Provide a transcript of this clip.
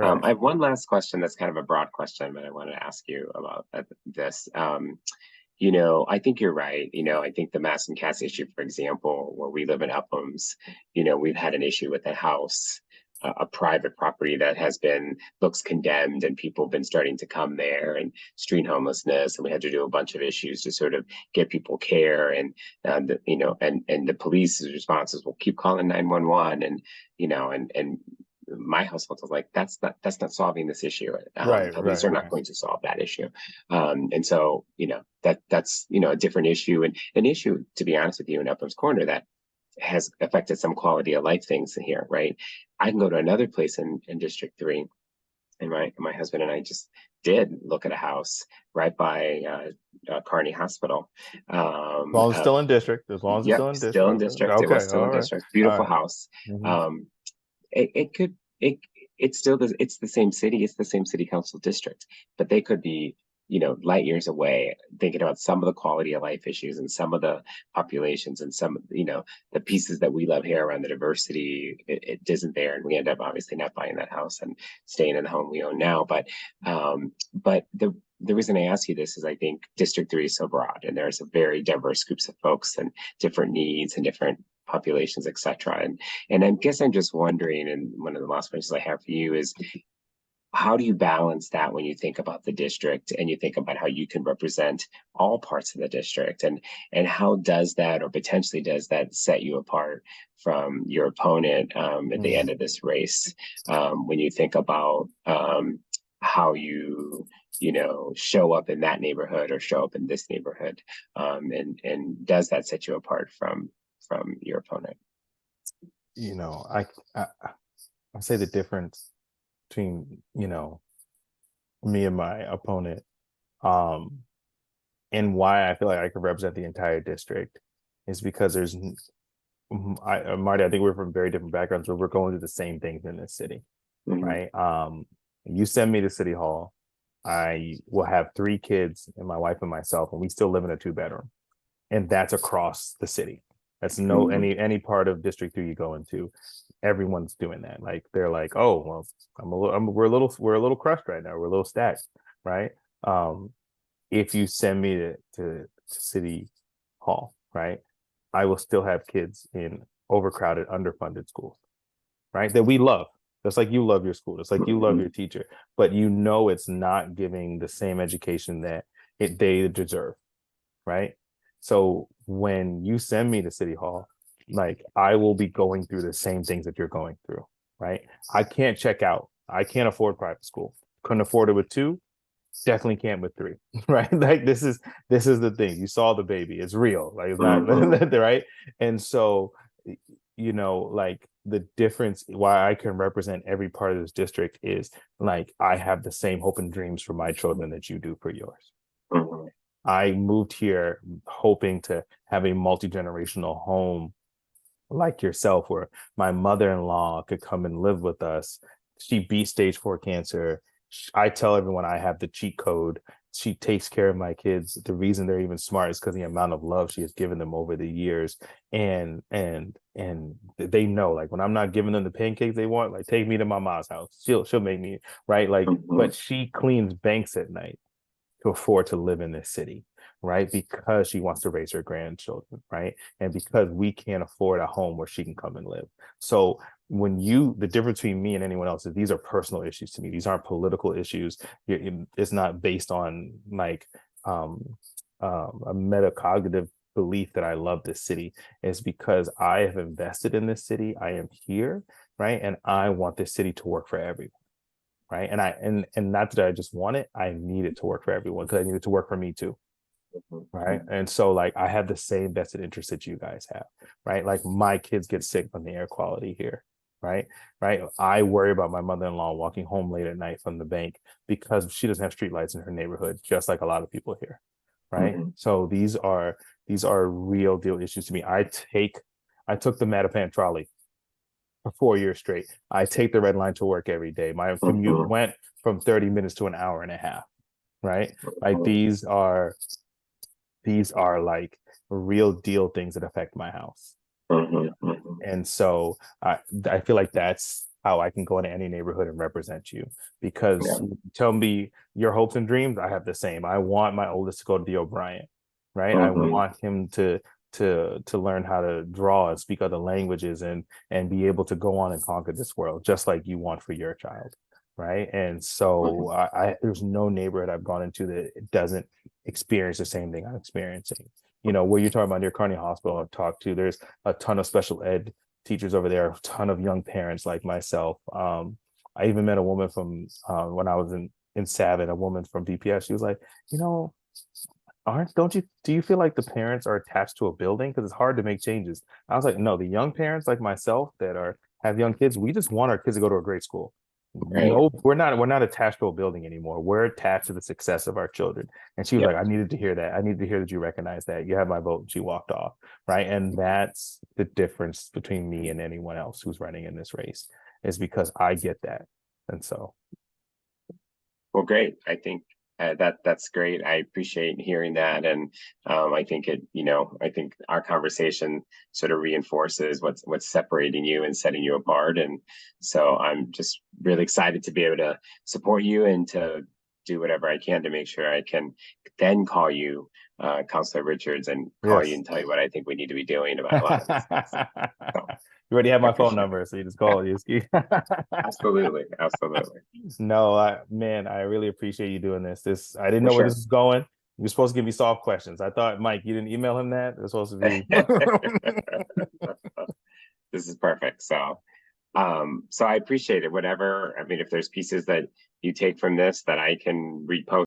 I have one last question that's kind of a broad question, but I wanted to ask you about this. I think you're right. I think the Mass and Cass issue, for example, where we live in Uplands, we've had an issue with a house, a private property that looks condemned, and people have been starting to come there, and street homelessness, and we had to do a bunch of issues to sort of get people care, and the police's responses will keep calling 911, and my household was like, that's not solving this issue. Police are not going to solve that issue. And so, that's, a different issue, and an issue, to be honest with you, in Upham's Corner that has affected some quality of life things here, right? I can go to another place in District 3, and my husband and I just did look at a house right by Kearney Hospital. As long as it's still in district, as long as it's Yep, still in still in district. district. It was Okay, still in all right, district. all Beautiful right. house. Mhm. It's still it's the same city, it's the same city council district, but they could be, light years away, thinking about some of the quality of life issues and some of the populations and some, the pieces that we love here around the diversity. It isn't there, and we end up obviously not buying that house and staying in the home we own now. But the reason I ask you this is I think District 3 is so broad, and there's a very diverse groups of folks and different needs and different populations, etc. And I guess I'm just wondering, and one of the last questions I have for you is, how do you balance that when you think about the district and you think about how you can represent all parts of the district, and how does that, or potentially does that, set you apart from your opponent at the end of this race, when you think about how you show up in that neighborhood or show up in this neighborhood, and does that set you apart from your opponent? I say the difference between me and my opponent, and why I feel like I could represent the entire district, is because Marty, I think we're from very different backgrounds, but we're going through the same things in this city, right? You send me to City Hall, I will have 3 kids and my wife and myself, and we still live in a 2-bedroom, and that's across the city. That's any part of District 3 you go into, everyone's doing that. Like, they're like, oh well, we're a little crushed right now. We're a little stacked, right? If you send me to City Hall, right, I will still have kids in overcrowded, underfunded schools, right? That we love. Just like you love your school, just like you love your teacher, but it's not giving the same education that they deserve, right? So when you send me to City Hall, like, I will be going through the same things that you're going through, right? I can't check out. I can't afford private school. Couldn't afford it with 2. Definitely can't with 3, right? Like, this is the thing. You saw the baby. It's real. Like, it's not right. And so, like, the difference why I can represent every part of this district is, like, I have the same hope and dreams for my children that you do for yours. I moved here hoping to have a multi-generational home like yourself, where my mother-in-law could come and live with us. She beat stage 4 cancer. I tell everyone I have the cheat code. She takes care of my kids. The reason they're even smart is because the amount of love she has given them over the years. And they know, like, when I'm not giving them the pancakes they want, like, take me to my mom's house. She'll make me, right? Like, but she cleans banks at night to afford to live in this city, right? Because she wants to raise her grandchildren, right? And because we can't afford a home where she can come and live. So the difference between me and anyone else is, these are personal issues to me. These aren't political issues. It's not based on, like, a metacognitive belief that I love this city. It's because I have invested in this city. I am here, right? And I want this city to work for everyone. Right. And not that I just want it, I need it to work for everyone, because I need it to work for me too. Right. And so, like, I have the same vested interest that you guys have. Right. Like, my kids get sick from the air quality here. Right. Right. I worry about my mother-in-law walking home late at night from the bank because she doesn't have streetlights in her neighborhood, just like a lot of people here. Right. So these are real deal issues to me. I took the Mattapan trolley for 4 years straight. I take the red line to work every day. My commute went from 30 minutes to an hour and a half, right? Like, these are like real deal things that affect my house. And so I feel like that's how I can go into any neighborhood and represent you. Because Yeah. tell me your hopes and dreams, I have the same. I want my oldest to go to the O'Brien, right? I Mm-hmm. want him to learn how to draw and speak other languages and be able to go on and conquer this world, just like you want for your child, right? And so I there's no neighborhood I've gone into that doesn't experience the same thing I'm experiencing. You know, where you're talking about near Kearney Hospital, I've talked to, there's a ton of special ed teachers over there, a ton of young parents like myself. I even met a woman from when I was in Savin, a woman from DPS. She was like, you know, do you feel like the parents are attached to a building because it's hard to make changes? I was like, no, the young parents like myself that have young kids, we just want our kids to go to a great school. Right. No, we're not attached to a building anymore. We're attached to the success of our children. And she was like, I needed to hear that. I need to hear that you recognize that. You have my vote. And she walked off. Right. And that's the difference between me and anyone else who's running in this race, is because I get that. And so, Well, great. I think that's great. I appreciate hearing that, and I think I think our conversation sort of reinforces what's separating you and setting you apart, and so I'm just really excited to be able to support you and to do whatever I can to make sure I can then call you, Counselor Richards, and call you yes. and tell you what I think we need to be doing about a lot of this stuff. So You already have I my phone appreciate it. number, so you just call. Absolutely, absolutely. No, man, I really appreciate you doing this. I didn't For know where this sure. was going. You were supposed to give me soft questions. I thought, Mike, you didn't email him that. It was supposed to be. This is perfect. So I appreciate it. Whatever, I mean, if there's pieces that you take from this that I can repost